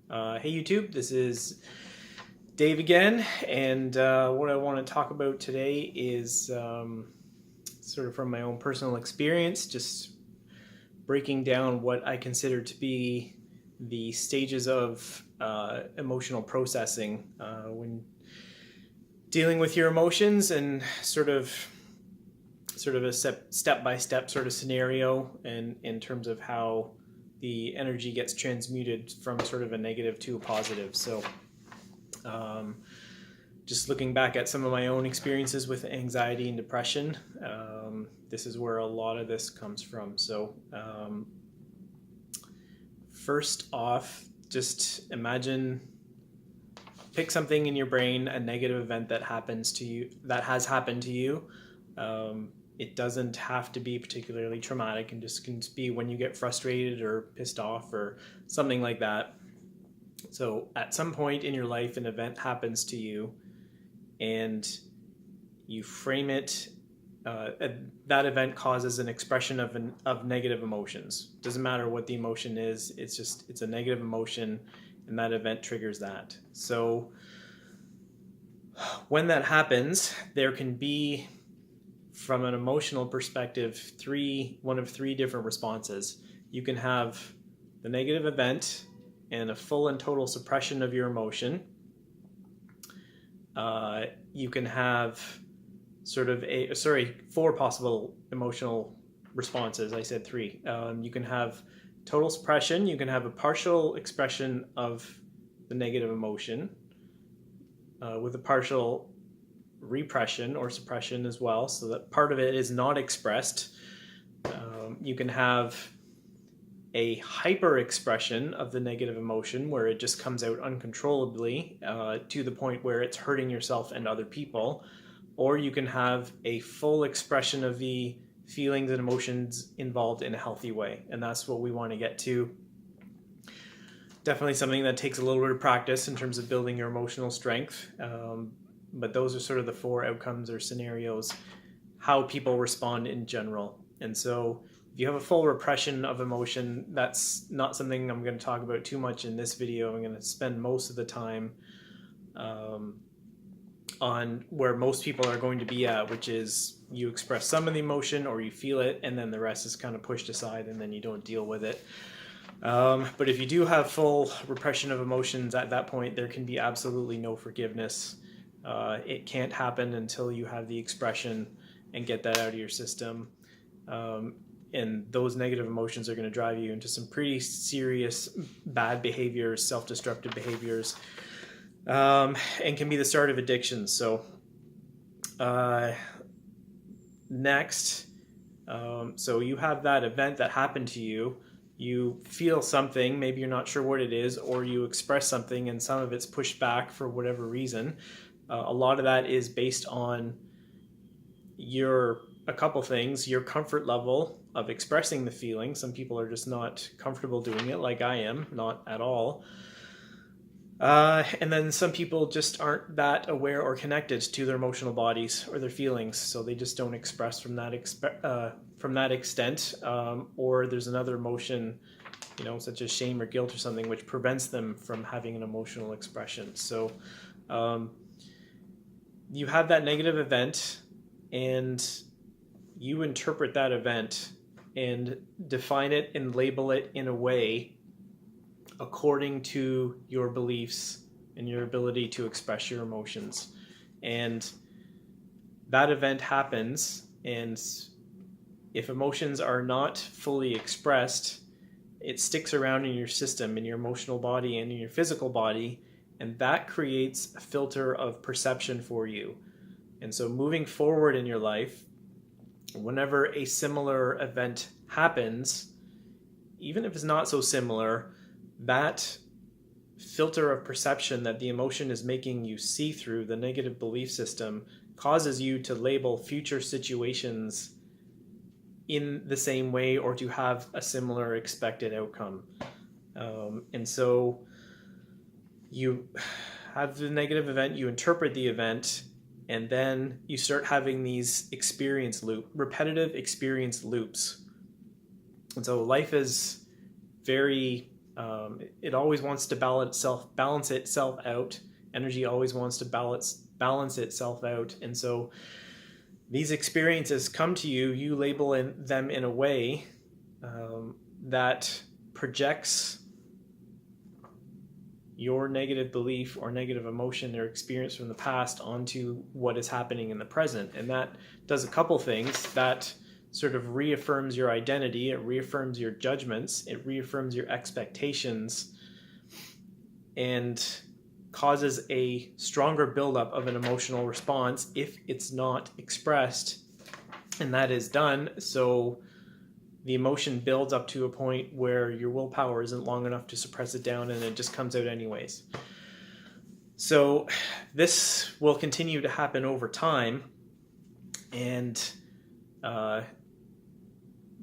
Hey YouTube, this is Dave again, and what I want to talk about today is sort of from my own personal experience, just breaking down what I consider to be the stages of emotional processing when dealing with your emotions, and sort of a step-by-step sort of scenario, and in terms of how the energy gets transmuted from sort of a negative to a positive. So just looking back at some of my own experiences with anxiety and depression, this is where a lot of this comes from. So first off, just pick something in your brain, a negative event that happens to you, that has happened to you. It doesn't have to be particularly traumatic, and just can be when you get frustrated or pissed off or something like that. So at some point in your life, an event happens to you, and you frame it. That event causes an expression of negative emotions. Doesn't matter what the emotion is. It's a negative emotion, and that event triggers that. So when that happens, there can be, from an emotional perspective, one of three different responses. You can have the negative event and a full and total suppression of your emotion. You can have four possible emotional responses. I said three. You can have total suppression. You can have a partial expression of the negative emotion with a partial repression or suppression as well, so that part of it is not expressed. You can have a hyper expression of the negative emotion, where it just comes out uncontrollably to the point where it's hurting yourself and other people. Or you can have a full expression of the feelings and emotions involved in a healthy way, and that's what we want to get to. Definitely something that takes a little bit of practice in terms of building your emotional strength. But those are sort of the four outcomes or scenarios, how people respond in general. And so if you have a full repression of emotion, that's not something I'm going to talk about too much in this video. I'm going to spend most of the time on where most people are going to be at, which is you express some of the emotion or you feel it, and then the rest is kind of pushed aside, and then you don't deal with it. But if you do have full repression of emotions, at that point there can be absolutely no forgiveness. It can't happen until you have the expression and get that out of your system. And those negative emotions are going to drive you into some pretty serious bad behaviors, self-destructive behaviors, and can be the start of addiction. So next, so you have that event that happened to you. You feel something, maybe you're not sure what it is, or you express something and some of it's pushed back for whatever reason. A lot of that is based on a couple things: your comfort level of expressing the feeling. Some people are just not comfortable doing it, like I am, not at all. And then some people just aren't that aware or connected to their emotional bodies or their feelings, so they just don't express from that extent. Or there's another emotion, such as shame or guilt or something, which prevents them from having an emotional expression. So you have that negative event, and you interpret that event and define it and label it in a way according to your beliefs and your ability to express your emotions. And that event happens, and if emotions are not fully expressed, it sticks around in your system, in your emotional body and in your physical body, and that creates a filter of perception for you. And so moving forward in your life, whenever a similar event happens, even if it's not so similar, that filter of perception that the emotion is making you see through, the negative belief system, causes you to label future situations in the same way, or to have a similar expected outcome. And so you have the negative event, you interpret the event, and then you start having these repetitive experience loops. And so life is very It always wants to balance itself out. Energy always wants to balance itself out. And so these experiences come to you, you label them in a way that projects your negative belief or negative emotion or experience from the past onto what is happening in the present. And that does a couple things. That sort of reaffirms your identity, it reaffirms your judgments, it reaffirms your expectations, and causes a stronger buildup of an emotional response if it's not expressed. And that is done. So the emotion builds up to a point where your willpower isn't long enough to suppress it down, and it just comes out anyways. So this will continue to happen over time, and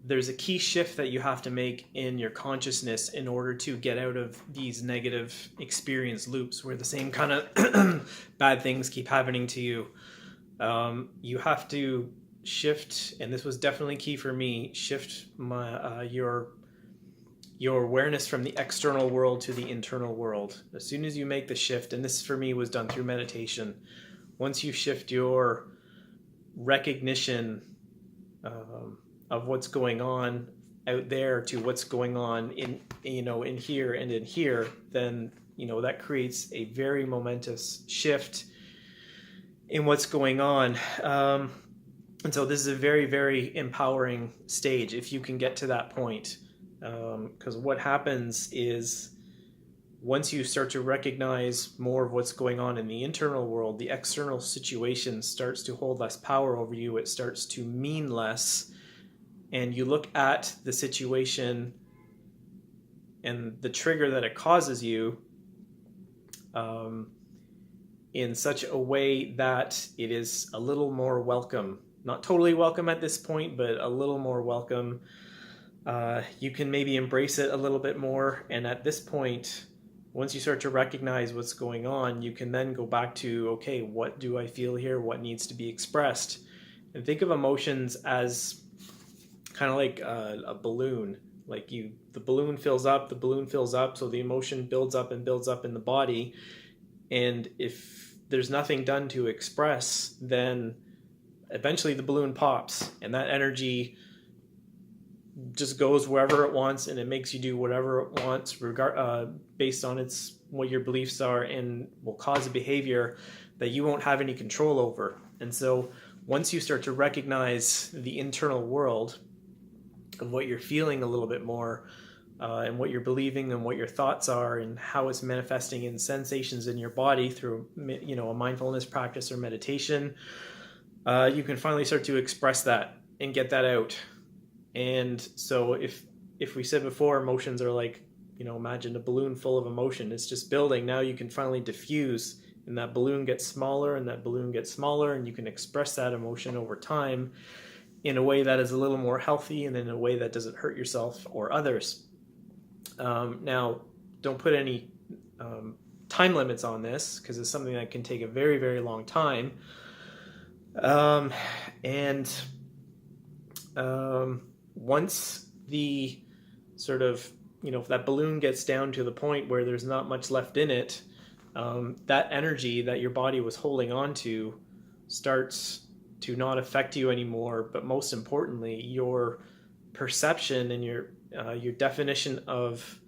there's a key shift that you have to make in your consciousness in order to get out of these negative experience loops where the same kind of bad things keep happening to you. You have to shift, and this was definitely key for me, shift your awareness from the external world to the internal world. As soon as you make the shift, and this for me was done through meditation, once you shift your recognition of what's going on out there to what's going on in here and in here, then that creates a very momentous shift in what's going on. And so this is a very, very empowering stage if you can get to that point. Because what happens is once you start to recognize more of what's going on in the internal world, the external situation starts to hold less power over you. It starts to mean less. And you look at the situation and the trigger that it causes you in such a way that it is a little more welcome. Not totally welcome at this point, but a little more welcome. You can maybe embrace it a little bit more. And at this point, once you start to recognize what's going on, you can then go back to, okay, what do I feel here? What needs to be expressed? And think of emotions as kind of like a balloon. Like the balloon fills up, so the emotion builds up and builds up in the body. And if there's nothing done to express, then eventually the balloon pops, and that energy just goes wherever it wants, and it makes you do whatever it wants, based on what your beliefs are, and will cause a behavior that you won't have any control over. And so once you start to recognize the internal world of what you're feeling a little bit more, and what you're believing and what your thoughts are and how it's manifesting in sensations in your body through a mindfulness practice or meditation, you can finally start to express that and get that out. And so if we said before, emotions are like, imagine a balloon full of emotion, it's just building. Now you can finally diffuse, and that balloon gets smaller and that balloon gets smaller, and you can express that emotion over time in a way that is a little more healthy and in a way that doesn't hurt yourself or others. Now, don't put any time limits on this, because it's something that can take a very, very long time. Once the sort of, if that balloon gets down to the point where there's not much left in it, that energy that your body was holding on to starts to not affect you anymore. But most importantly, your perception and your definition of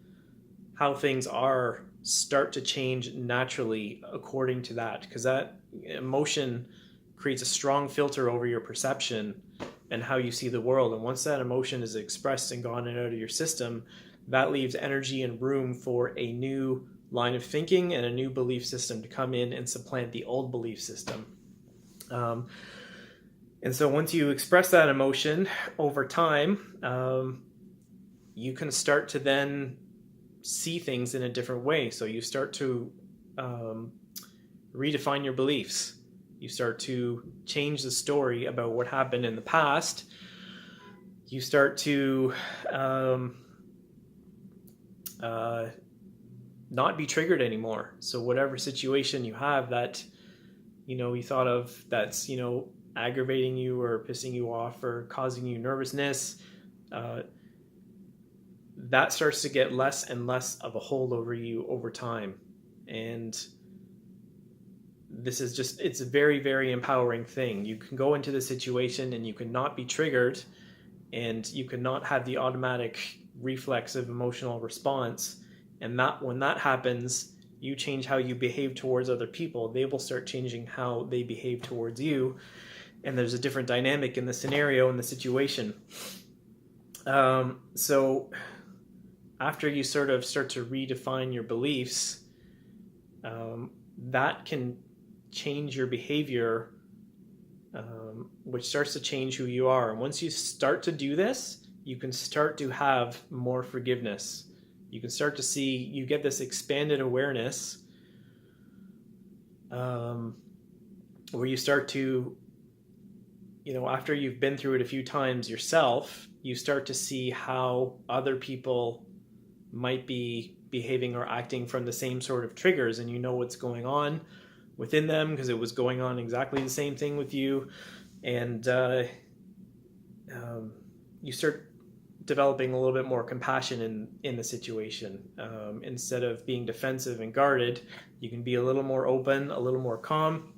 how things are start to change naturally according to that, because that emotion creates a strong filter over your perception and how you see the world. And once that emotion is expressed and gone and out of your system, that leaves energy and room for a new line of thinking and a new belief system to come in and supplant the old belief system. And so once you express that emotion over time, you can start to then see things in a different way. So you start to redefine your beliefs. You start to change the story about what happened in the past. You start to not be triggered anymore. So whatever situation you have that, you thought of that's, aggravating you or pissing you off or causing you nervousness, that starts to get less and less of a hold over you over time. And this is just, it's a very, very empowering thing. You can go into the situation and you can not be triggered, and you can not have the automatic reflexive emotional response. And that when that happens, you change how you behave towards other people. They will start changing how they behave towards you. And there's a different dynamic in the scenario, in the situation. So after you sort of start to redefine your beliefs, that can change your behavior, which starts to change who you are. And once you start to do this, you can start to have more forgiveness. You can start to see, you get this expanded awareness, where you start to, after you've been through it a few times yourself, you start to see how other people might be behaving or acting from the same sort of triggers, and you know what's going on within them because it was going on exactly the same thing with you. And you start developing a little bit more compassion in the situation. Instead of being defensive and guarded, you can be a little more open, a little more calm.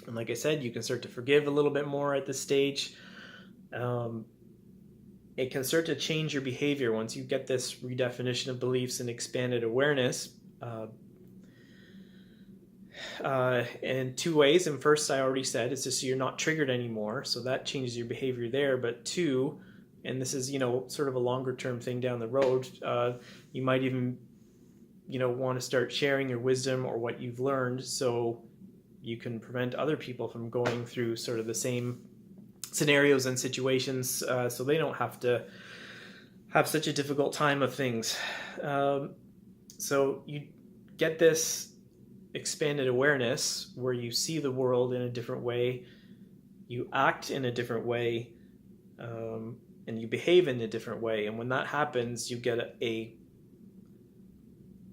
And like I said, you can start to forgive a little bit more at this stage. It can start to change your behavior once you get this redefinition of beliefs and expanded awareness. In two ways. And first, I already said, it's just so you're not triggered anymore. So that changes your behavior there. But two, and this is, sort of a longer term thing down the road, you might even, want to start sharing your wisdom or what you've learned so you can prevent other people from going through sort of the same scenarios and situations, so they don't have to have such a difficult time of things. So you get this expanded awareness where you see the world in a different way, you act in a different way, and you behave in a different way. And when that happens, you get a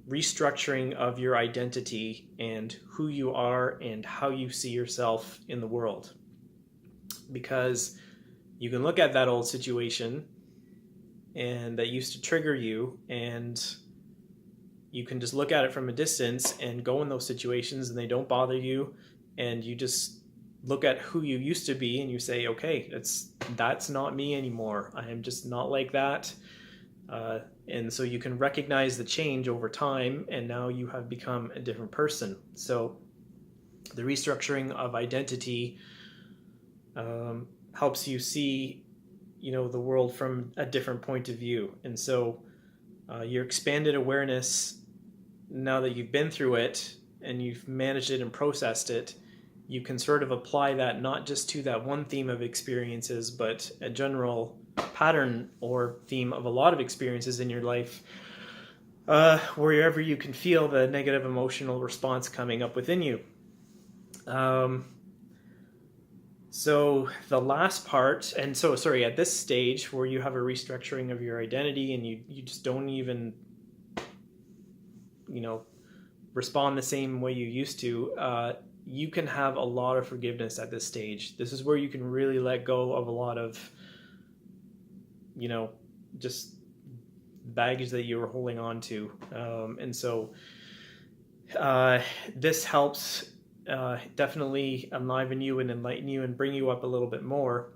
restructuring of your identity and who you are and how you see yourself in the world. Because you can look at that old situation and that used to trigger you, and you can just look at it from a distance and go in those situations and they don't bother you, and you just look at who you used to be and you say, okay, that's not me anymore. I am just not like that. And so you can recognize the change over time, and now you have become a different person. So the restructuring of identity helps you see, the world from a different point of view. And so your expanded awareness, now that you've been through it and you've managed it and processed it, you can sort of apply that not just to that one theme of experiences, but a general pattern or theme of a lot of experiences in your life, wherever you can feel the negative emotional response coming up within you. So the last part, and so, sorry, at this stage where you have a restructuring of your identity and you just don't even, respond the same way you used to, you can have a lot of forgiveness at this stage. This is where you can really let go of a lot of, just baggage that you were holding on to. And so this helps definitely enliven you and enlighten you and bring you up a little bit more.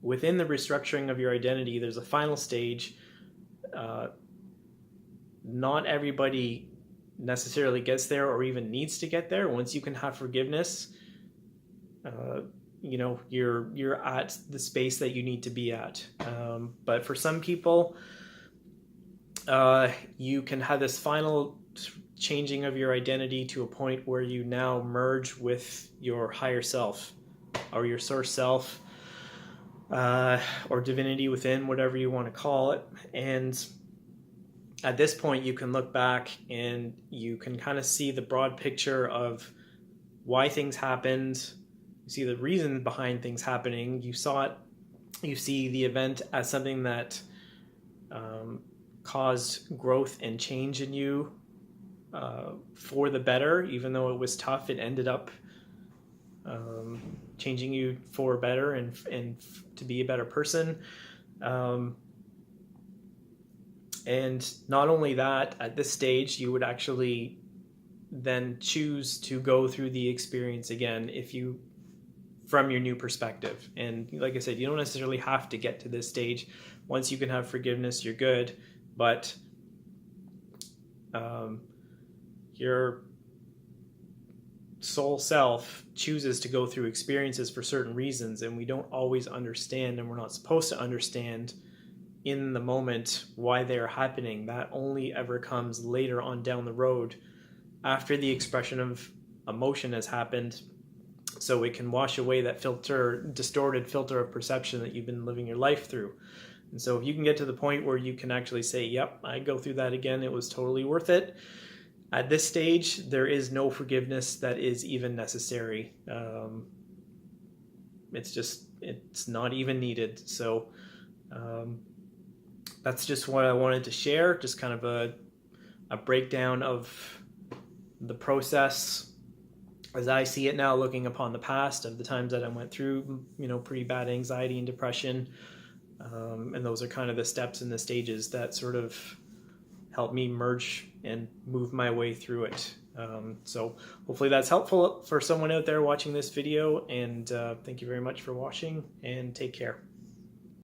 Within the restructuring of your identity, there's a final stage. Not everybody necessarily gets there or even needs to get there. Once you can have forgiveness, you're at the space that you need to be at. But for some people, you can have this final changing of your identity to a point where you now merge with your higher self or your source self, or divinity within, whatever you want to call it. And at this point, you can look back and you can kind of see the broad picture of why things happened. You see the reason behind things happening. You see the event as something that caused growth and change in you, for the better. Even though it was tough, it ended up changing you for better and to be a better person. And not only that, at this stage, you would actually then choose to go through the experience again if you from your new perspective. And like I said, you don't necessarily have to get to this stage. Once you can have forgiveness, you're good. But your soul self chooses to go through experiences for certain reasons, and we don't always understand, and we're not supposed to understand in the moment why they're happening. That only ever comes later on down the road after the expression of emotion has happened, so it can wash away that distorted filter of perception that you've been living your life through. And so if you can get to the point where you can actually say, yep, I go through that again, it was totally worth it. At this stage, there is no forgiveness that is even necessary. It's not even needed. So that's just what I wanted to share, just kind of a breakdown of the process as I see it now, looking upon the past of the times that I went through, pretty bad anxiety and depression. And those are kind of the steps and the stages that sort of help me merge and move my way through it. So hopefully that's helpful for someone out there watching this video, and thank you very much for watching, and take care.